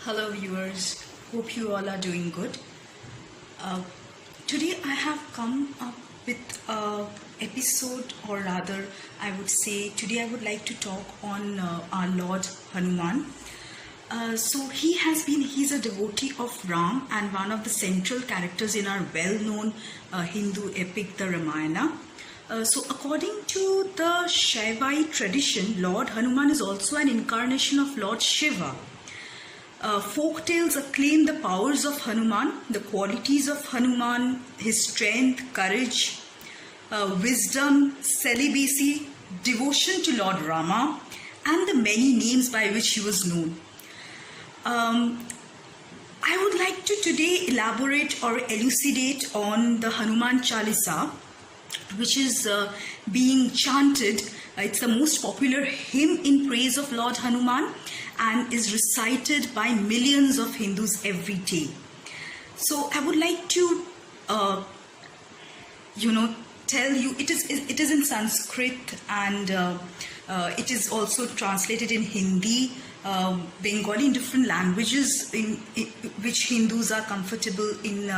Hello viewers, hope you all are doing good. Today I have come up with a episode, or rather I would say today I would like to talk on our Lord Hanuman. He's a devotee of Ram and one of the central characters in our well-known Hindu epic, the Ramayana. According to the Shaivite tradition, Lord Hanuman is also an incarnation of Lord Shiva. Folk tales acclaim the powers of Hanuman, the qualities of Hanuman, his strength, courage, wisdom, celibacy, devotion to Lord Rama, and the many names by which he was known. I would like to today elaborate or elucidate on the Hanuman Chalisa, which is being chanted. It's the most popular hymn in praise of Lord Hanuman and is recited by millions of Hindus every day. So I would like to, tell you, it is in Sanskrit, and it is also translated in Hindi, Bengali, in different languages in which Hindus are comfortable in,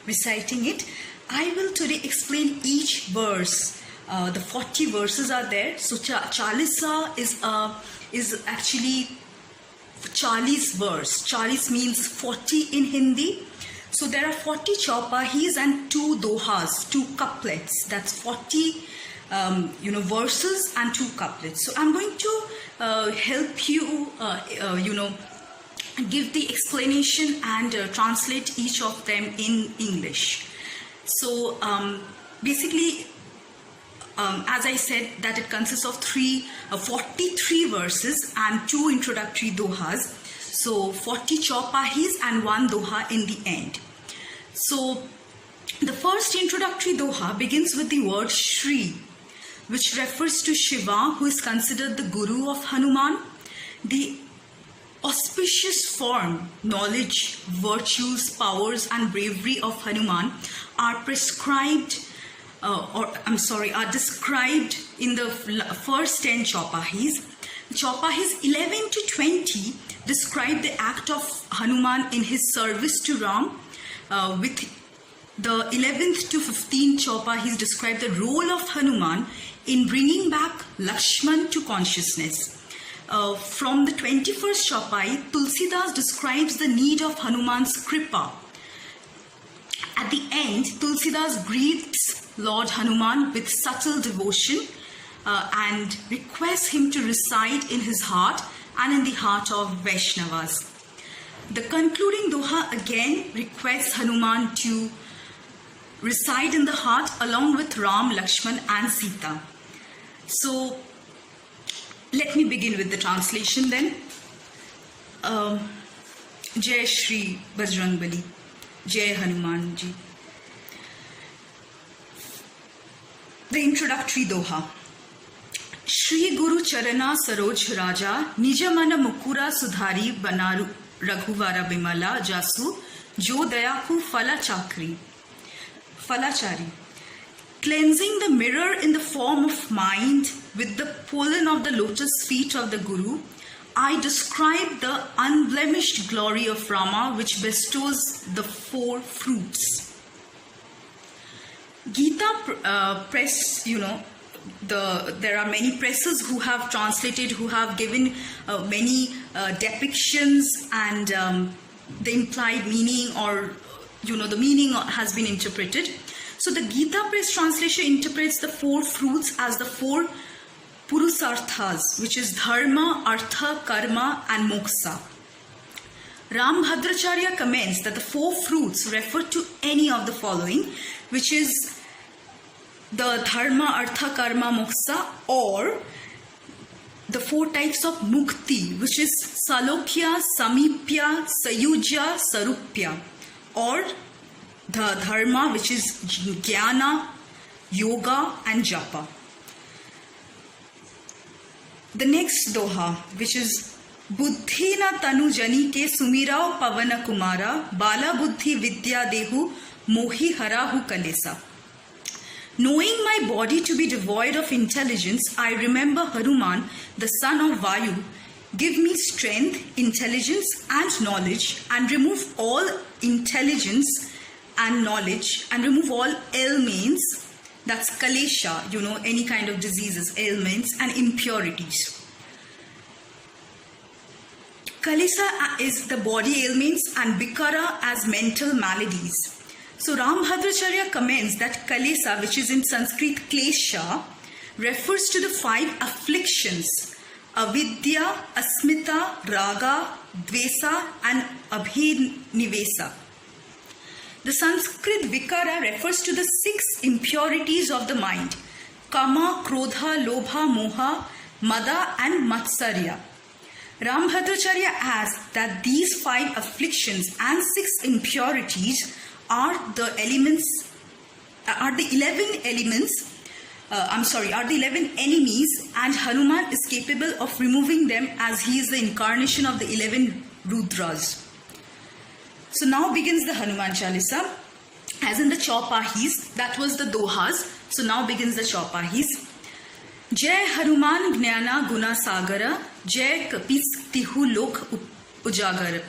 reciting it. I will today explain each verse. The 40 verses are there. So Chalisa is actually Chalis verse. Chalis means 40 in Hindi. So there are 40 chaupahis and 2 dohas, 2 couplets. That's 40 verses and 2 couplets. So I'm going to help you give the explanation and translate each of them in English. So basically, as I said, that it consists of 43 verses and 2 introductory dohas. So 40 chaupahis and 1 doha in the end. So the first introductory doha begins with the word Shri, which refers to Shiva, who is considered the guru of Hanuman. The auspicious form, knowledge, virtues, powers and bravery of Hanuman are described in the first 10 chaupahis. Chaupahis 11 to 20 describe the act of Hanuman in his service to Ram. With the 11th to 15th chaupahis describe the role of Hanuman in bringing back Lakshman to consciousness. From the 21st chaupahi, Tulsidas describes the need of Hanuman's kripa. At the end, Tulsidas greets Lord Hanuman with subtle devotion and requests him to reside in his heart and in the heart of Vaishnavas. The concluding doha again requests Hanuman to reside in the heart along with Ram, Lakshman and Sita. So let me begin with the translation then. Jai Shri Bajrangbali, Jai Hanuman Ji. The introductory doha. Shri Guru Charana Saroj Raja, Nijamana Mukura Sudhari Banaru Raghuvara Bimala Jasu, Jo Dayaku Falachari. Cleansing the mirror in the form of mind with the pollen of the lotus feet of the Guru, I describe the unblemished glory of Rama, which bestows the 4 fruits. Gita press, there are many presses who have translated, who have given many depictions and the implied meaning, or the meaning has been interpreted. So the Gita press translation interprets the 4 fruits as the 4 purusarthas, which is dharma, artha, karma and moksha. Ram Bhadracharya comments that the 4 fruits refer to any of the following, which is the dharma, artha, karma, moksha, or the 4 types of mukti, which is salokya, samipya, sayujya, sarupya, or the dharma, which is jnana, yoga and japa. The next doha, which is buddhi na tanu jani ke sumirao pavana kumara, bala buddhi vidya dehu mohi harahu kalesa. Knowing my body to be devoid of intelligence, I remember Hanuman, the son of Vayu, Give me strength, intelligence and knowledge, and remove all intelligence and knowledge, and remove all ailments, that's kalesha, any kind of diseases, ailments and impurities. Kalesa is the body ailments and Bikara as mental maladies. So Rambhadracharya comments that Kalesa, which is in Sanskrit klesha, refers to the 5 afflictions: avidya, asmita, raga, dvesa and abhinivesa. The Sanskrit Vikara refers to the 6 impurities of the mind: kama, krodha, lobha, moha, mada and matsarya. Rambhadracharya adds that these 5 afflictions and 6 impurities are the 11 enemies, and Hanuman is capable of removing them as he is the incarnation of the 11 Rudras. So now begins the Hanuman Chalisa, as in the Chaupahis, that was the Dohas. So now begins the Chaupahis. Jai Hanuman Gnana Guna Sagara, Jai Kapis Tihu Lok Ujagara.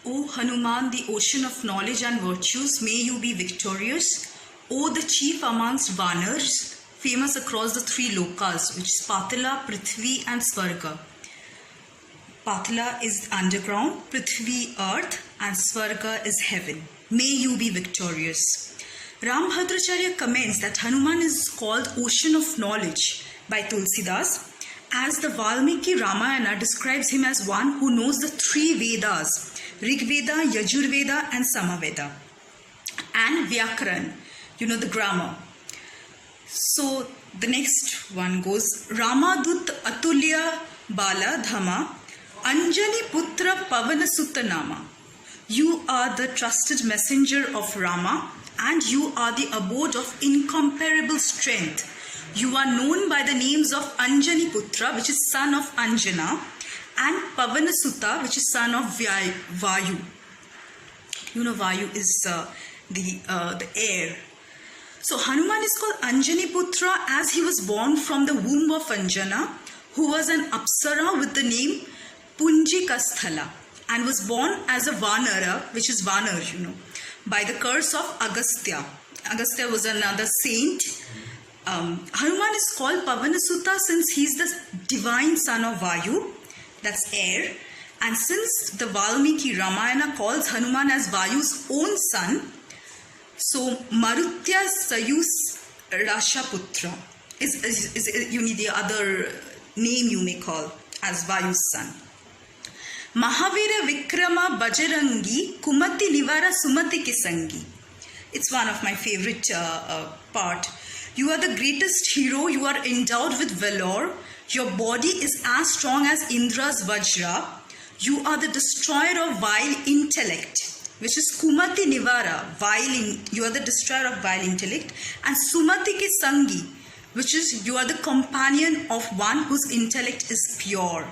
O Hanuman, the ocean of knowledge and virtues, may you be victorious. O the chief amongst Vanars, famous across the 3 lokas, which is Patala, Prithvi and Swarga. Patala is underground, Prithvi earth and Swarga is heaven. May you be victorious. Rambhadracharya comments that Hanuman is called ocean of knowledge by Tulsidas, as the Valmiki Ramayana describes him as one who knows the 3 Vedas, Rig Veda, Yajur Veda and Samaveda, and Vyakaran, the grammar. So the next one goes, Ramadut Atulya Bala Dhama Anjani Putra Pavanasutta Nama. You are the trusted messenger of Rama, and you are the abode of incomparable strength. You are known by the names of Anjani Putra, which is son of Anjana, and Pavanasutta, which is son of Vayu. Vayu is the air. So Hanuman is called Anjani Putra as he was born from the womb of Anjana, who was an Apsara with the name Punjikasthala, and was born as a Vanara, which is Vanar, by the curse of Agastya. Agastya was another saint. Hanuman is called Pavanasutta since he is the divine son of Vayu, that's air. And since the Valmiki Ramayana calls Hanuman as Vayu's own son, so Marutya Sayus Rashaputra is the other name you may call as Vayu's son. Mahavira Vikrama Bajarangi Kumati Nivara Sumati Kisangi. It's one of my favorite part. You are the greatest hero. You are endowed with valor. Your body is as strong as Indra's Vajra. You are the destroyer of vile intellect, which is Kumati Nivara, you are the destroyer of vile intellect, and Sumati Kisangi, which is you are the companion of one whose intellect is pure.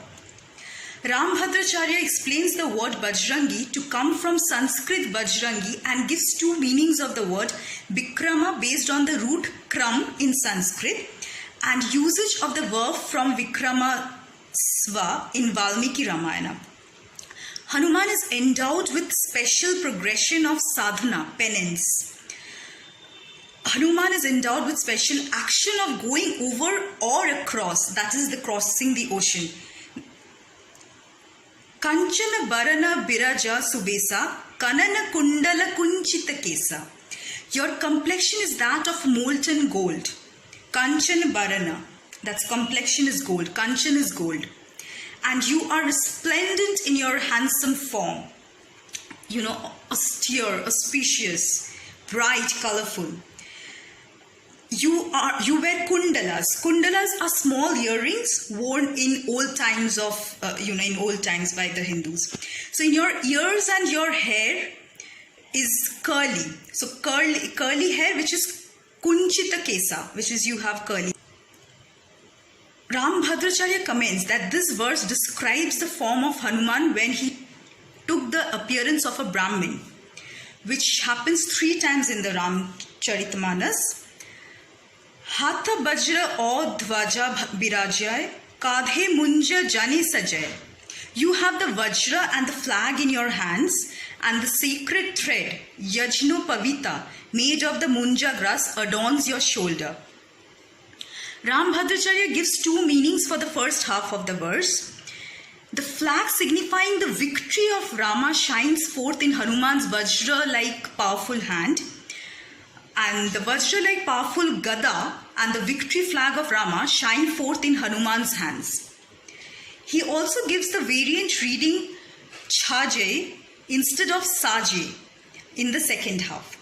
Rambhadracharya explains the word Bajrangi to come from Sanskrit Bajrangi and gives 2 meanings of the word Vikrama based on the root Kram in Sanskrit, and usage of the verb from Vikrama Sva in Valmiki Ramayana. Hanuman is endowed with special progression of sadhana, penance. Hanuman is endowed with special action of going over or across, that is the crossing the ocean. Kanchana Barana Biraja Subesa, Kanana Kundala Kunchita Kesa. Your complexion is that of molten gold. Kanchana Barana, that's complexion is gold. Kanchan is gold. And you are resplendent in your handsome form. Austere, auspicious, bright, colorful. You wear kundalas. Kundalas are small earrings worn in old times in old times by the Hindus. So in your ears and your hair is curly. So curly hair, which is kunchita kesa, which is you have curly. Rambhadracharya comments that this verse describes the form of Hanuman when he took the appearance of a Brahmin, which happens 3 times in the Ramcharitmanas. Hatha Bajra O Dhvaja Birajay Kadhe munja jane sajay. You have the Vajra and the flag in your hands, and the sacred thread, Yajno Pavita, made of the munja grass, adorns your shoulder. Rambhadracharya gives two meanings for the first half of the verse. The flag signifying the victory of Rama shines forth in Hanuman's Vajra-like powerful hand, and the Vajra-like powerful Gada and the victory flag of Rama shine forth in Hanuman's hands. He also gives the variant reading Chhaje instead of Saje in the second half.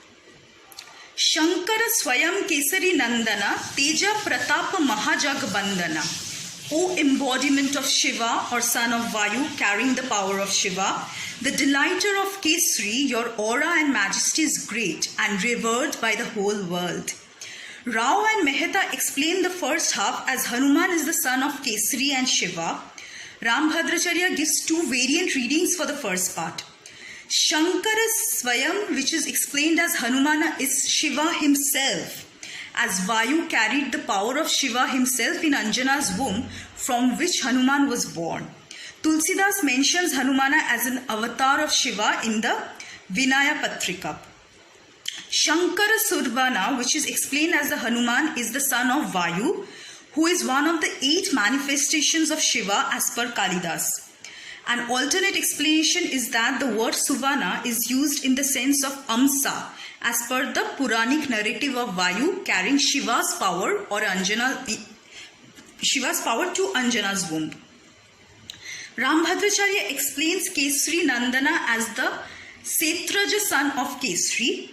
Shankara Swayam Kesari Nandana Teja Pratapa Mahajag Bandana. O embodiment of Shiva or son of Vayu carrying the power of Shiva, the delighter of Kesari, your aura and majesty is great and revered by the whole world. Rao and Mehta explain the first half as Hanuman is the son of Kesari and Shiva. Rambhadracharya gives two variant readings for the first part. Shankara Swayam, which is explained as Hanumana, is Shiva himself, as Vayu carried the power of Shiva himself in Anjana's womb, from which Hanuman was born. Tulsidas mentions Hanumana as an avatar of Shiva in the Vinaya Patrika. Shankara Survana, which is explained as the Hanuman, is the son of Vayu, who is one of the 8 manifestations of Shiva as per Kalidas. An alternate explanation is that the word Suvana is used in the sense of Amsa, as per the Puranic narrative of Vayu carrying Shiva's power or Shiva's power to Anjana's womb. Rambhadracharya explains Kesari Nandana as the Setraja son of Kesari,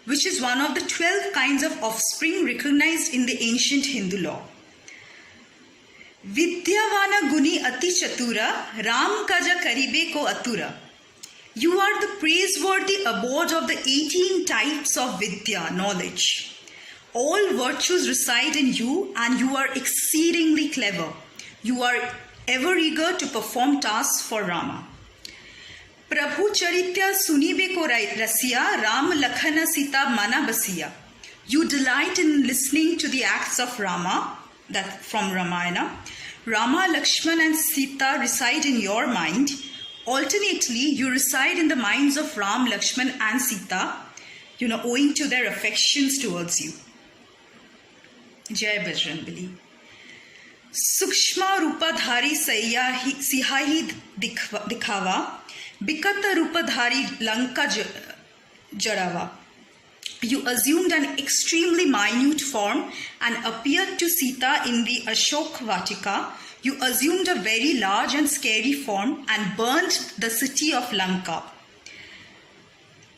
which is one of the 12 kinds of offspring recognized in the ancient Hindu law. Vidyavana Guni Ati Chatura, Ram Kaja Karibe Ko Atura. You are the praiseworthy abode of the 18 types of Vidya, knowledge. All virtues reside in you and you are exceedingly clever. You are ever eager to perform tasks for Rama. Prabhu Charitya Sunibe Ko Rasiya, Ram Lakhana Sita Mana Basiya. You delight in listening to the acts of Rama, that from Ramayana. Rama, Lakshman and Sita reside in your mind. Alternately, you reside in the minds of Ram, Lakshman and Sita, owing to their affections towards you. Jai Bajrangbali. Sukshma Rupadhari Sihahi Dikhava, Bikata Rupadhari Lanka Jarava. You assumed an extremely minute form and appeared to Sita in the Ashok Vatika. You assumed a very large and scary form and burnt the city of Lanka.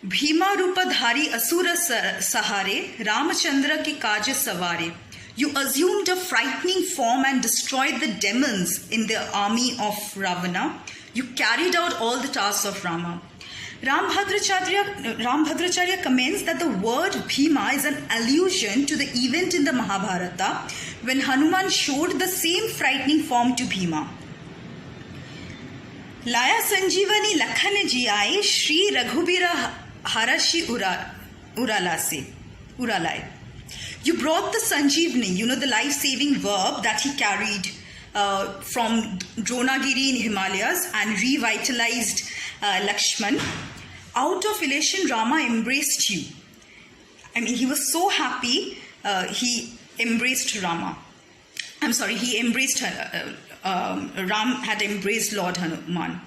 Bhima Rupadhari Asura Sahare, Ramachandra ke Kaja Savare. You assumed a frightening form and destroyed the demons in the army of Ravana. You carried out all the tasks of Rama. Rambhadracharya comments that the word Bhima is an allusion to the event in the Mahabharata when Hanuman showed the same frightening form to Bhima. Laya Sanjivani Lakhan ji aaye, Shri Raghubira Harashi Uralai. You brought the Sanjeevani, the life-saving verb that he carried from Dronagiri in Himalayas and revitalized Lakshman. Out of elation, Rama embraced you. He was so happy, he embraced Rama. He embraced Ram had embraced Lord Hanuman.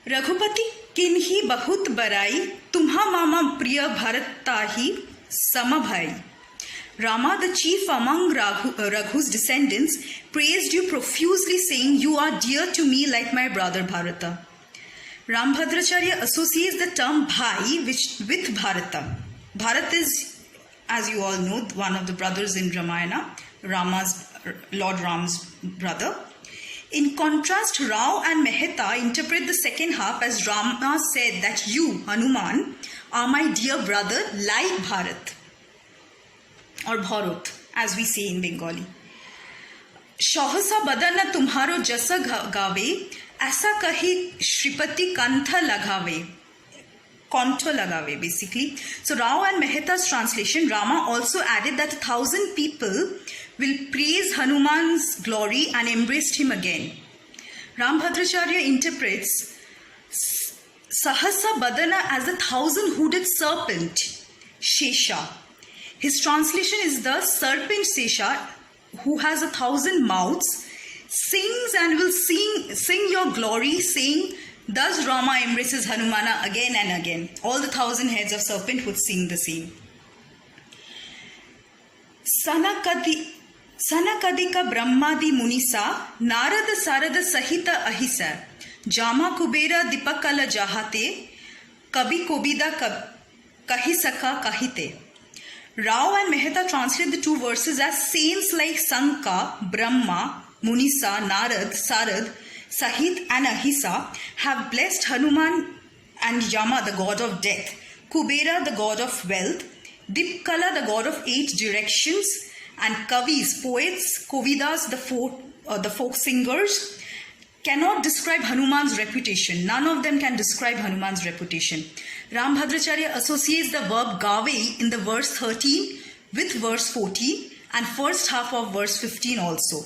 Raghupati kinhi bahut barai, tumha mama priya bharatahi samabhai. Rama, the chief among Raghu's descendants, praised you profusely, saying, you are dear to me like my brother Bharata. Rambhadracharya associates the term Bhai with Bharata. Bharat is, as you all know, one of the brothers in Ramayana, Lord Ram's brother. In contrast, Rao and Mehta interpret the second half as Rama said that you, Hanuman, are my dear brother like Bharat, or Bharat, as we say in Bengali. Shahasa badana tumharo jasa gave, aisa kahi Shripati kantha lagave. Contour lagave, basically. So Rao and Mehta's translation, Rama also added that 1,000 people will praise Hanuman's glory and embraced him again. Rambhadracharya interprets Sahasa Badana as the 1,000-hooded serpent, Shesha. His translation is the serpent Shesha, who has 1,000 mouths, sings and will sing your glory, saying, thus Rama embraces Hanumana again and again. All the 1,000 heads of serpent would sing the same. Sanakadika Brahmadi Munisa, Narada Sarada Sahita Ahisa, Jama Kubera Dipakala Jahate, Kabi Kobida Kahisaka Kahite. Rao and Mehta translate the two verses as saints like Sanka, Brahma, Munisa, Narad, Sarad, Sahit and Ahisa have blessed Hanuman and Yama, the god of death, Kubera, the god of wealth, Dipkala, the god of 8 directions, and Kavis, poets, Kovidas, the folk singers, cannot describe Hanuman's reputation. None of them can describe Hanuman's reputation. Rambhadracharya associates the verb gave in the verse 13 with verse 14 and first half of verse 15 also.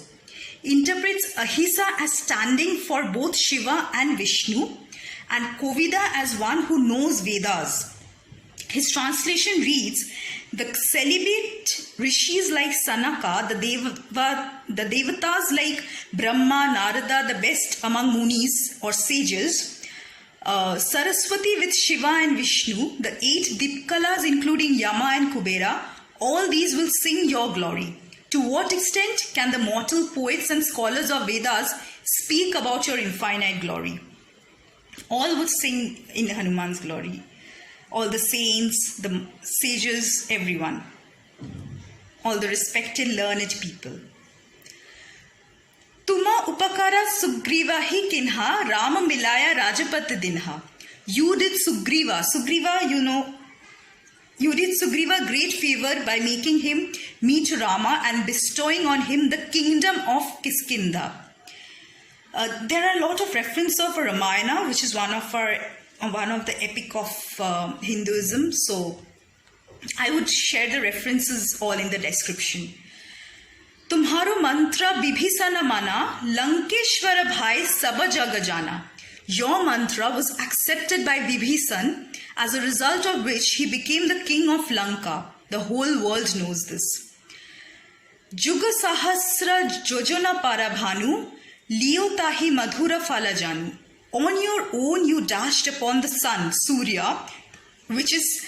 Interprets Ahisa as standing for both Shiva and Vishnu, and Kovida as one who knows Vedas. His translation reads, the celibate rishis like Sanaka, the devatas like Brahma, Narada, the best among munis or sages, Saraswati with Shiva and Vishnu, the 8 Dipkalas including Yama and Kubera, all these will sing your glory. To what extent can the mortal poets and scholars of Vedas speak about your infinite glory? All would sing in Hanuman's glory. All the saints, the sages, everyone. All the respected, learned people. Tuma upakara Sugriva hi kinha, Rama milaya Rajapat dinha. You did Sugriva. You did Sugriva great favor by making him meet Rama and bestowing on him the kingdom of Kiskinda. There are a lot of references of Ramayana, which is one of the epic of Hinduism. So I would share the references all in the description. Tumharo mantra bibhisana mana, Lankeshwara bhai saba jaga jana. Your mantra was accepted by Vibhisan, as a result of which he became the king of Lanka. The whole world knows this. Juga sahasra jojona parabhanu, liyo tahi madhura falajanu. On your own you dashed upon the sun, Surya, which is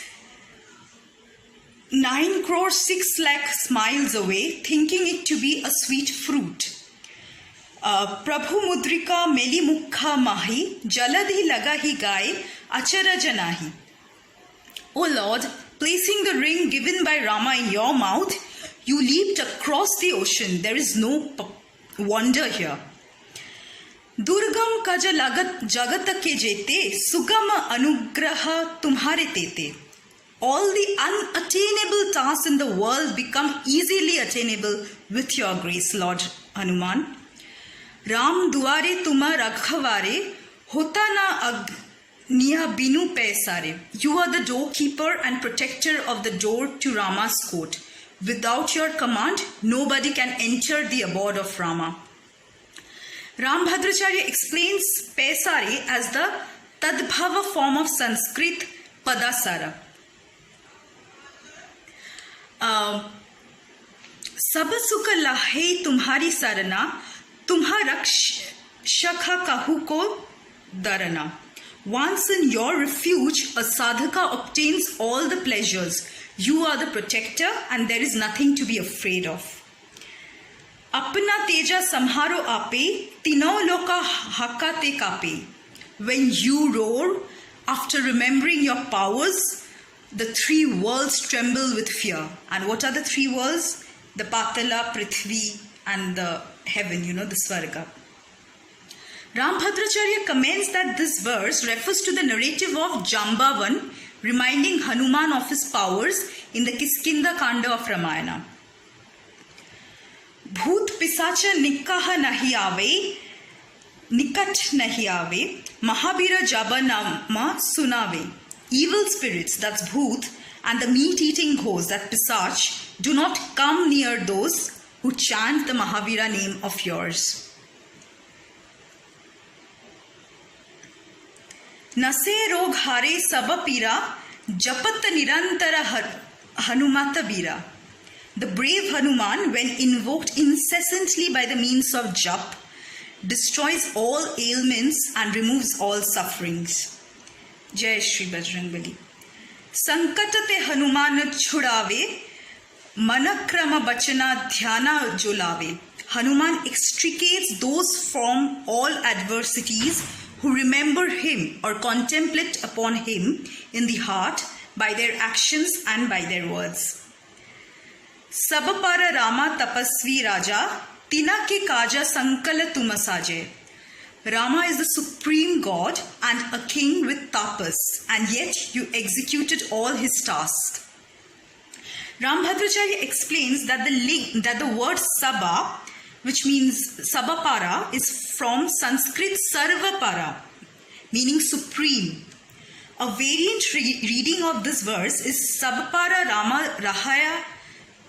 9 crore 6 lakh miles away, thinking it to be a sweet fruit. Prabhu mudrika meli mukha mahi, jaladi lagahi gai, achara janahi. O Lord, placing the ring given by Rama in your mouth, you leaped across the ocean. There is no wonder here. Durgam kaja jagat ke jete, sugama anugraha tumhare tete. All the unattainable tasks in the world become easily attainable with your grace, Lord Hanuman. Ram duare tuma raghavare, hota na agniya binu paisare. You are the doorkeeper and protector of the door to Rama's court. Without your command, nobody can enter the abode of Rama. Rambhadracharya explains paisare as the tadbhava form of Sanskrit padasara. Sab sukha lahe tumhari sarana, tumha rakshaka kahu ko darana. Once in your refuge, a sadhaka obtains all the pleasures. You are the protector and there is nothing to be afraid of. Apna teja samharo ape, tino loka hakate kape. When you roar, after remembering your powers, the 3 worlds tremble with fear. And what are the 3 worlds? The Patala, Prithvi and the heaven, the Svarga. Rambhadracharya comments that this verse refers to the narrative of Jambavan, reminding Hanuman of his powers in the Kiskinda Kanda of Ramayana. Bhoot pisacha nikkaha nahi aave, nikat nahi aave, Mahabira jabanama sunave. Evil spirits, that's bhoot, and the meat-eating ghosts, that pisach, do not come near those who chant the Mahavira name of yours. Nase rog hare saba pira, japat nirantara Hanumata bira. The brave Hanuman, when invoked incessantly by the means of jap, destroys all ailments and removes all sufferings. Jai Shri Bajrangbali. Sankatate Hanuman chudave, manakrama bachana dhyana jolave. Hanuman extricates those from all adversities who remember him or contemplate upon him in the heart by their actions and by their words. Sabapara Rama tapasvi raja, tina ke kaja sankala tumasaje. Rama is the supreme God and a king with tapas, and yet you executed all his tasks. Rambhadracharya explains that the word Sabha, which means Sabapara, is from Sanskrit Sarvapara, meaning supreme. A variant reading of this verse is Sabapara Rama Rahaya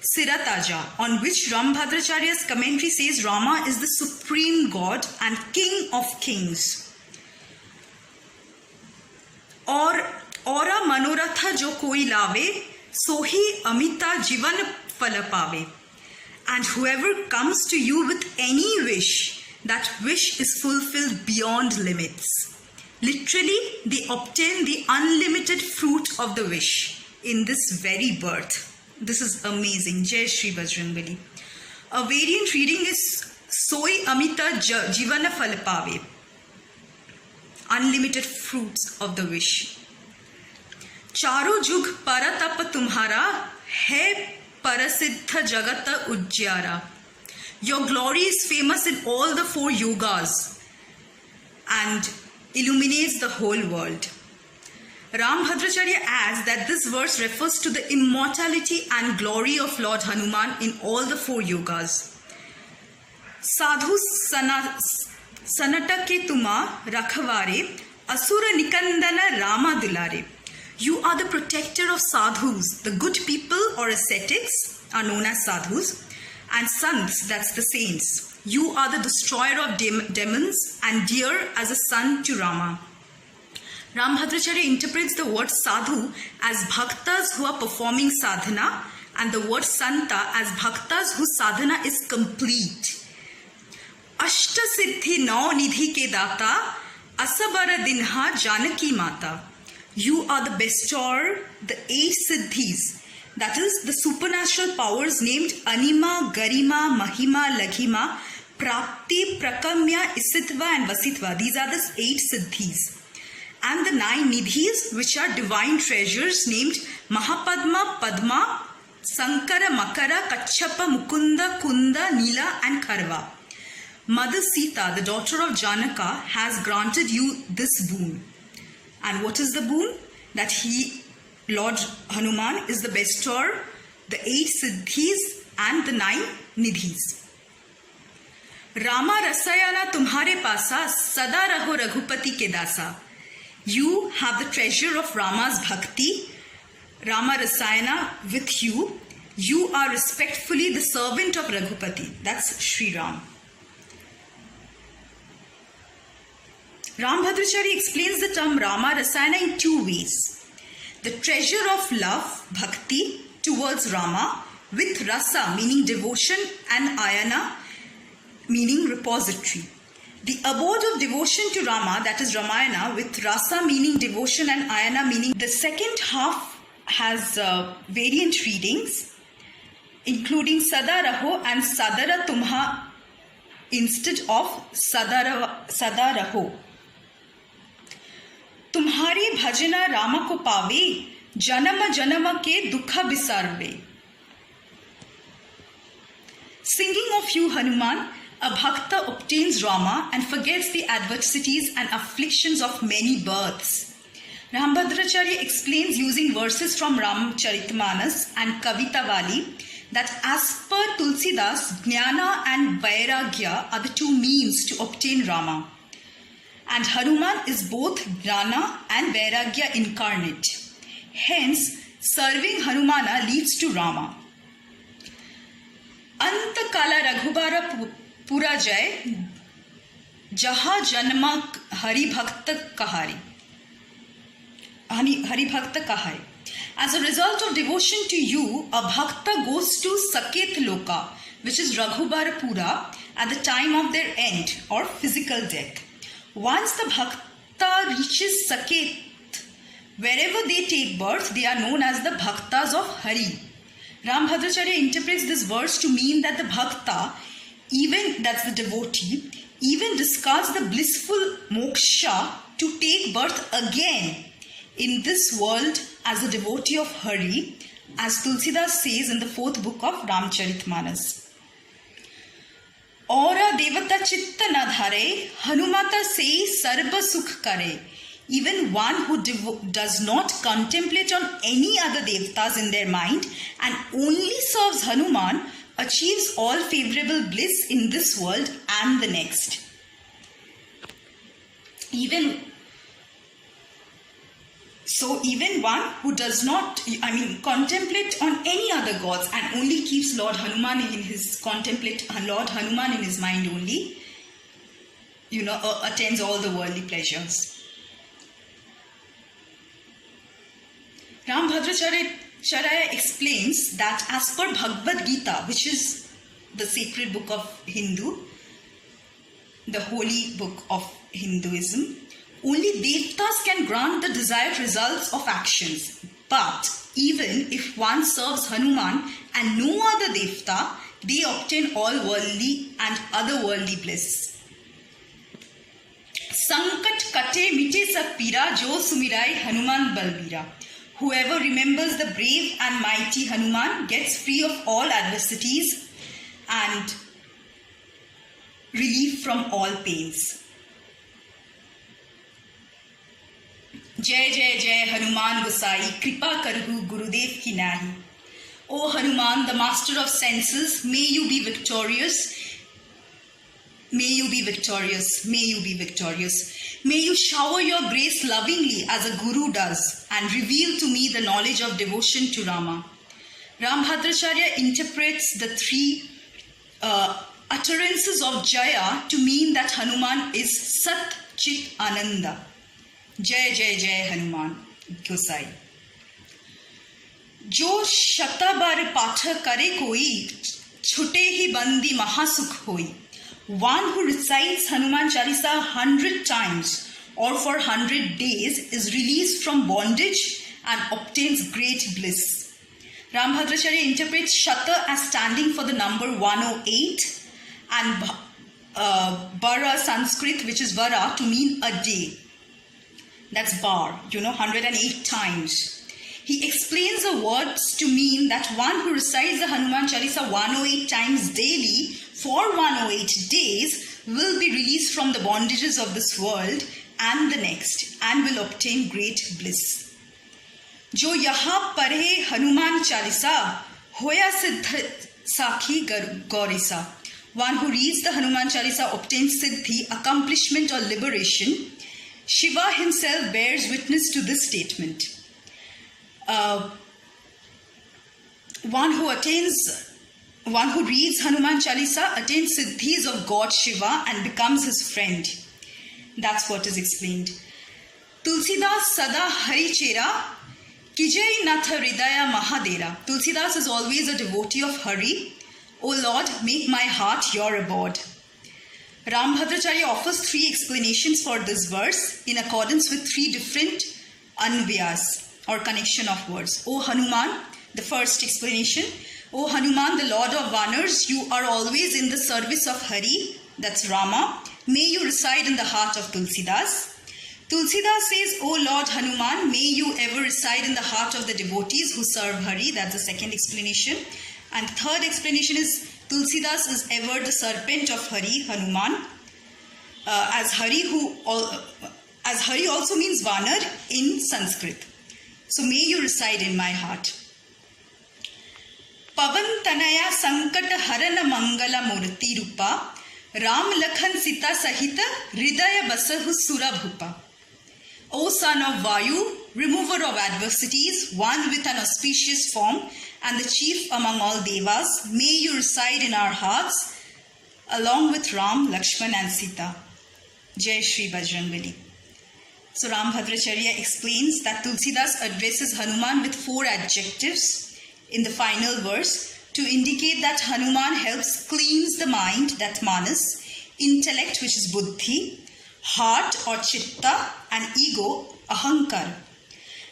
Sirataja, on which Rambhadracharya's commentary says Rama is the supreme God and king of kings. Or Aura Manoratha jo koi lave, sohi amita jivan phala pave. And whoever comes to you with any wish, that wish is fulfilled beyond limits. Literally, they obtain the unlimited fruit of the wish in this very birth. This is amazing. Jai Shri Bajrangbali. A variant reading is Soi Amita Jivana Phalapave. Unlimited fruits of the wish. Charo Jug Paratapa Tumhara Hai Parasiddha Jagata Ujjara. Your glory is famous in all the 4 yogas and illuminates the whole world. Rambhadracharya adds that this verse refers to the immortality and glory of Lord Hanuman in all the 4 yogas. Sadhu sanata ke tuma rakhware, asura nikandana Rama dulare. You are the protector of sadhus. The good people or ascetics are known as sadhus, and sants, that's the saints. You are the destroyer of demons and dear as a son to Rama. Rambhadracharya interprets the word sadhu as bhaktas who are performing sadhana, and the word santa as bhaktas whose sadhana is complete. Ashta siddhi nau nidhi ke data, asabara dinha Janaki mata. You are the bestower, the 8 siddhis, that is the supernatural powers named Anima, Garima, Mahima, Laghima, Prapti, Prakamya, Isitva and Vasitva. These are the 8 siddhis. And the 9 nidhis, which are divine treasures named Mahapadma, Padma, Sankara, Makara, Kachapa, Mukunda, Kunda, Nila and Karva. Mother Sita, the daughter of Janaka, has granted you this boon. And what is the boon? That Lord Hanuman, is the bestower, the 8 siddhis and the 9 nidhis. Rama Rasayana tumhare pasa, sada raho Raghupati ke dasa. You have the treasure of Rama's bhakti, Rama Rasayana with you. You are respectfully the servant of Raghupati. That's Sri Ram. Rambhadracharya explains the term Rama Rasayana in 2 ways. The treasure of love, bhakti, towards Rama with rasa, meaning devotion, and ayana, meaning repository. The abode of devotion to Rama, that is Ramayana, with rasa meaning devotion and ayana meaning. The second half has variant readings, including Sada Raho and Sadara Tumha instead of Sada Raho. तुम्हारी भजना रामा को पावे, जन्म जन्म के दुख बिसारवे. Singing of you, Hanuman, a bhakta obtains Rama and forgets the adversities and afflictions of many births. Rambhadracharya explains using verses from Ramcharitmanas and Kavitavali that as per Tulsidas, Jnana and Vairagya are the 2 means to obtain Rama. And Hanuman is both Jnana and Vairagya incarnate. Hence, serving Hanumana leads to Rama. अंत काला रघुबर पुरा जय, जहा जन्म हरिभक्त कहारी. Haribhakta kahai. As a result of devotion to you, a bhakta goes to Saket Loka, which is Raghubarapura, at the time of their end or physical death. Once the bhakta reaches Saket, wherever they take birth, they are known as the bhaktas of Hari. Rambhadracharya interprets this verse to mean that the bhakta, even that's the devotee, even discards the blissful moksha to take birth again in this world as a devotee of Hari, as Tulsidas says in the 4th book of Ramcharitmanas. Aura devata chitta na dhare, Hanumata say sarva sukh kare. Even one who does not contemplate on any other devatas in their mind and only serves Hanuman achieves all favorable bliss in this world and the next. Even one who does not, contemplate on any other gods and only keeps Lord Hanuman in his mind only, attains all the worldly pleasures. Rambhadracharya explains that as per Bhagavad Gita, which is the sacred book of Hindu, the holy book of Hinduism, only devtas can grant the desired results of actions. But even if one serves Hanuman and no other devta, they obtain all worldly and otherworldly bliss. Sankat kate mite sab pira jo sumirai Hanuman balbira. Whoever remembers the brave and mighty Hanuman gets free of all adversities and relief from all pains. Jai Jai Jai Hanuman Gosai, Kripa Karhu Gurudev ki nahi. O Hanuman, the master of senses, may you be victorious. May you be victorious. May you be victorious. May you shower your grace lovingly as a guru does and reveal to me the knowledge of devotion to Rama. Rambhadracharya interprets the 3 utterances of Jaya to mean that Hanuman is Sat Chit Ananda. Jai Jai Jai Hanuman Gosai. Jo shata bar patha kare koi, chute hi bandi mahasukh hoi. One who recites Hanuman Chalisa 100 times or for 100 days is released from bondage and obtains great bliss. Rambhadracharya interprets Shata as standing for the number 108 and Bara Sanskrit, which is Vara, to mean a day. That's bar, 108 times. He explains the words to mean that one who recites the Hanuman Chalisa 108 times daily for 108 days will be released from the bondages of this world and the next and will obtain great bliss. Jo yaha parhe Hanuman Chalisa hoya siddha sakhi gaurisa. One who reads the Hanuman Chalisa obtains siddhi, accomplishment or liberation. Shiva himself bears witness to this statement. One who reads Hanuman Chalisa attains siddhis of God Shiva and becomes his friend. That's what is explained. Tulsidas sada hari chera kijai nath hridaya mahadera. Tulsidas is always a devotee of Hari. O Lord, make my heart your abode. Rambhadracharya offers 3 explanations for this verse in accordance with 3 different anvyas or connection of words. O Hanuman, the first explanation. O Hanuman, the Lord of Vanars, you are always in the service of Hari, that's Rama. May you reside in the heart of Tulsidas. Tulsidas says, O Lord Hanuman, may you ever reside in the heart of the devotees who serve Hari. That's the second explanation. And third explanation is Tulsidas is ever the serpent of Hari, Hanuman. As Hari also means Vanar in Sanskrit. So may you reside in my heart. Pavan Tanaya Sankata Harana Mangala Murti Rupa Ram Lakhan Sita Sahita Hridaya Basahu Surabhupa. O son of Vayu, remover of adversities, one with an auspicious form and the chief among all devas, may you reside in our hearts along with Ram, Lakshman and Sita. Jai Shri Bajrangbali. So Rambhadracharya explains that Tulsidas addresses Hanuman with 4 adjectives in the final verse to indicate that Hanuman helps cleanse the mind, that manas, intellect, which is buddhi, heart or chitta, and ego, ahankar.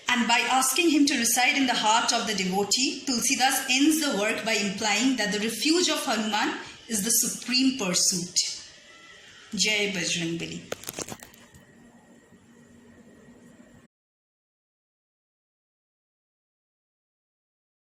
And by asking him to reside in the heart of the devotee, Tulsidas ends the work by implying that the refuge of Hanuman is the supreme pursuit. Jai Bajrangbali.